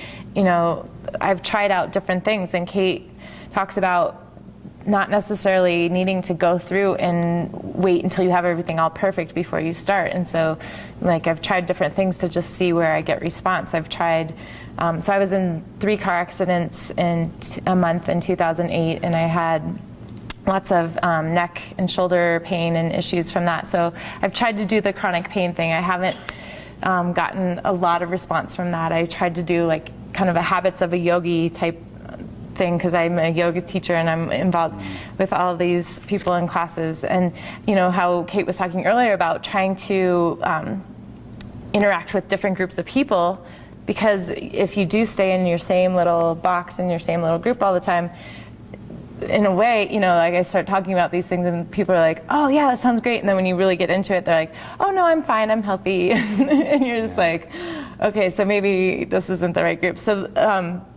I've tried out different things. And Kate talks about not necessarily needing to go through and wait until you have everything all perfect before you start. And so I've tried different things to just see where I get response. I've tried, so I was in 3 car accidents in a month in 2008, and I had lots of neck and shoulder pain and issues from that. So I've tried to do the chronic pain thing. I haven't gotten a lot of response from that. I tried to do kind of a habits of a yogi type thing, because I'm a yoga teacher and I'm involved with all of these people in classes. And how Kate was talking earlier about trying to interact with different groups of people, because if you do stay in your same little box, in your same little group all the time, in a way, I start talking about these things and people are like, oh yeah, that sounds great. And then when you really get into it, they're like, oh no, I'm fine, I'm healthy. And you're just like, okay, so maybe this isn't the right group. So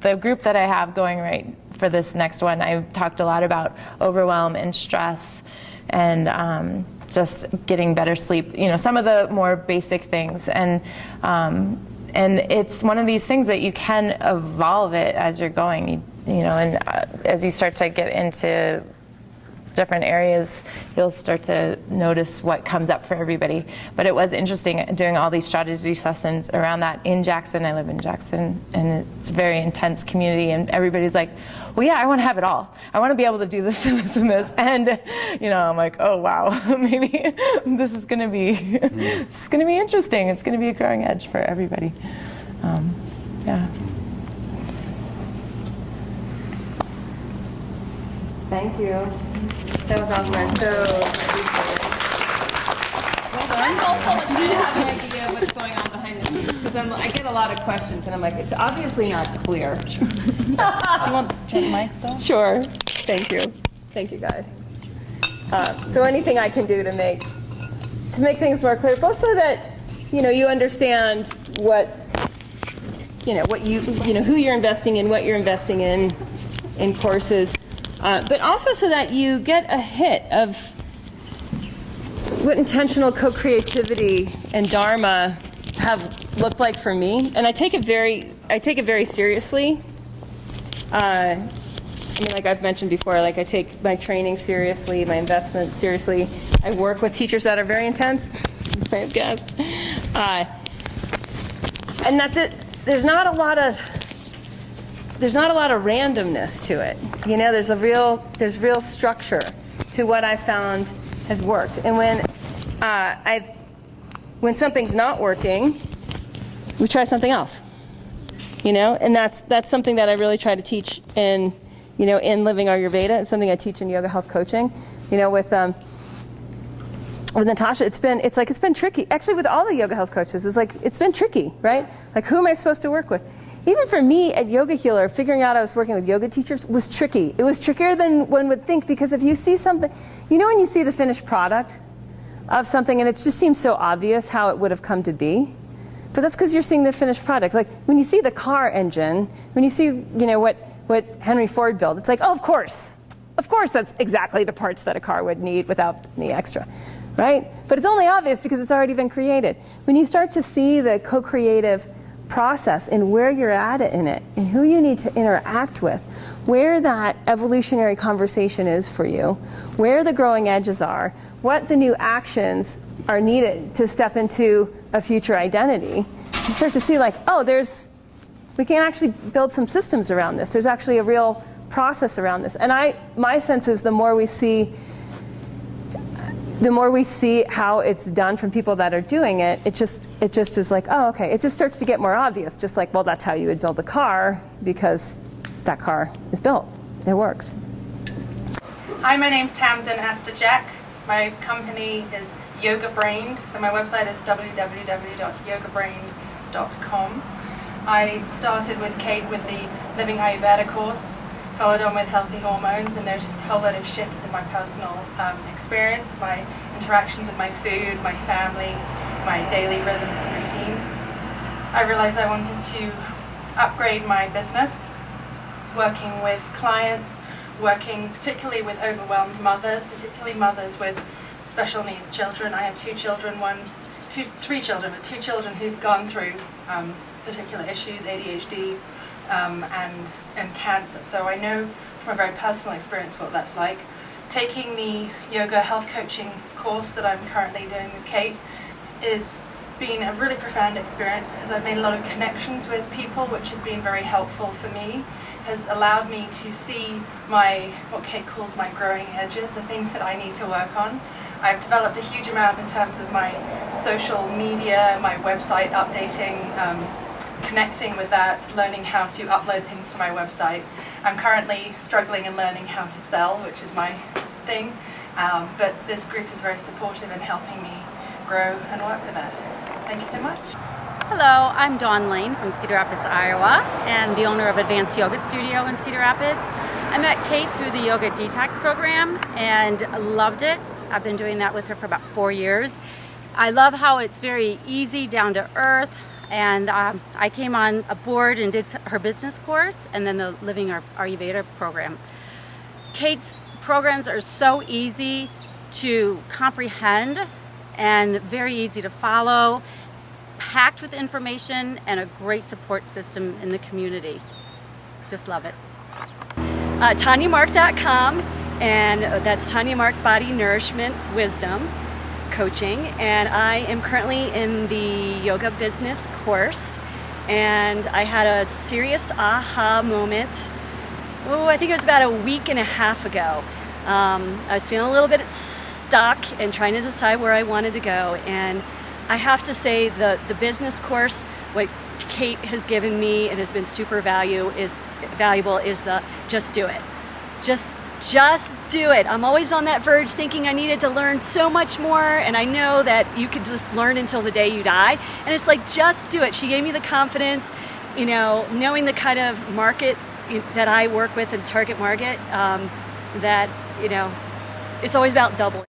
the group that I have going right for this next one, I've talked a lot about overwhelm and stress and just getting better sleep, some of the more basic things. And it's one of these things that you can evolve it as you're going. And as you start to get into different areas, you'll start to notice what comes up for everybody. But it was interesting doing all these strategy sessions around that in Jackson. I live in Jackson, and it's a very intense community, and everybody's like, well, yeah, I want to have it all. I want to be able to do this and this and this. And, I'm like, oh, wow, maybe this is going to be interesting. It's going to be a growing edge for everybody. Yeah. Thank you. That was awesome. I'm so well done. Do you have an idea of what's going on behind the scenes? Because I get a lot of questions, and I'm like, it's obviously not clear. Do you want the mic still? Sure. Thank you. Thank you, guys. So anything I can do to make things more clear, both so that you understand what who you're investing in, what you're investing in courses. But also so that you get a hit of what intentional co-creativity and Dharma have looked like for me. And I take it very seriously. Like I've mentioned before, I take my training seriously, my investment seriously. I work with teachers that are very intense, I have guessed. And there's not a lot of randomness to it. There's real structure to what I found has worked. And when something's not working, we try something else. And that's something that I really try to teach in Living Ayurveda. It's something I teach in yoga health coaching. With Natasha, it's been tricky. Actually, with all the yoga health coaches, it's been tricky, right? Who am I supposed to work with? Even for me at Yoga Healer, figuring out I was working with yoga teachers was tricky. It was trickier than one would think, because if you see something, when you see the finished product of something and it just seems so obvious how it would have come to be, but that's because you're seeing the finished product. When you see the car engine, when you see, what Henry Ford built, it's oh, of course that's exactly the parts that a car would need without any extra, right? But it's only obvious because it's already been created. When you start to see the co-creative process and where you're at in it and who you need to interact with, where that evolutionary conversation is for you, where the growing edges are, what the new actions are needed to step into a future identity, you start to see we can actually build some systems around this. There's actually a real process around this. And my sense is the more we see the more we see how it's done from people that are doing it, it just is like, oh, okay. It just starts to get more obvious. Just like, well, that's how you would build a car because that car is built. It works. Hi, my name's Tamsin Astor-Jack. My company is Yoga Brained, so my website is www.yogabrained.com. I started with Kate with the Living Ayurveda course, followed on with Healthy Hormones, and noticed a whole lot of shifts in my personal experience, my interactions with my food, my family, my daily rhythms and routines. I realized I wanted to upgrade my business, working with clients, working particularly with overwhelmed mothers, particularly mothers with special needs children. I have three children, two children who've gone through particular issues, ADHD and cancer. So I know from a very personal experience what that's like. Taking the yoga health coaching course that I'm currently doing with Kate is been a really profound experience because I've made a lot of connections with people, which has been very helpful for me, has allowed me to see what Kate calls my growing edges, the things that I need to work on. I've developed a huge amount in terms of my social media, my website updating, connecting with that, learning how to upload things to my website. I'm currently struggling and learning how to sell, which is my thing, but this group is very supportive in helping me grow and work with that. Thank you so much. Hello, I'm Dawn Lane from Cedar Rapids, Iowa, and the owner of Advanced Yoga Studio in Cedar Rapids. I met Kate through the Yoga Detox program and loved it. I've been doing that with her for about 4 years. I love how it's very easy, down to earth, and I came on board and did her business course and then the Living Ayurveda program. Kate's programs are so easy to comprehend and very easy to follow, packed with information and a great support system in the community. Just love it. TanyaMark.com, and that's Tanya Mark Body Nourishment Wisdom Coaching, and I am currently in the yoga business course, and I had a serious aha moment. I think it was about a week and a half ago. I was feeling a little bit stuck and trying to decide where I wanted to go, and I have to say the business course, what Kate has given me and has been super valuable is the just do it. Just do it. I'm always on that verge thinking I needed to learn so much more, and I know that you could just learn until the day you die, and it's like, just do it. She gave me the confidence, knowing the kind of market that I work with and target market, that, it's always about doubling.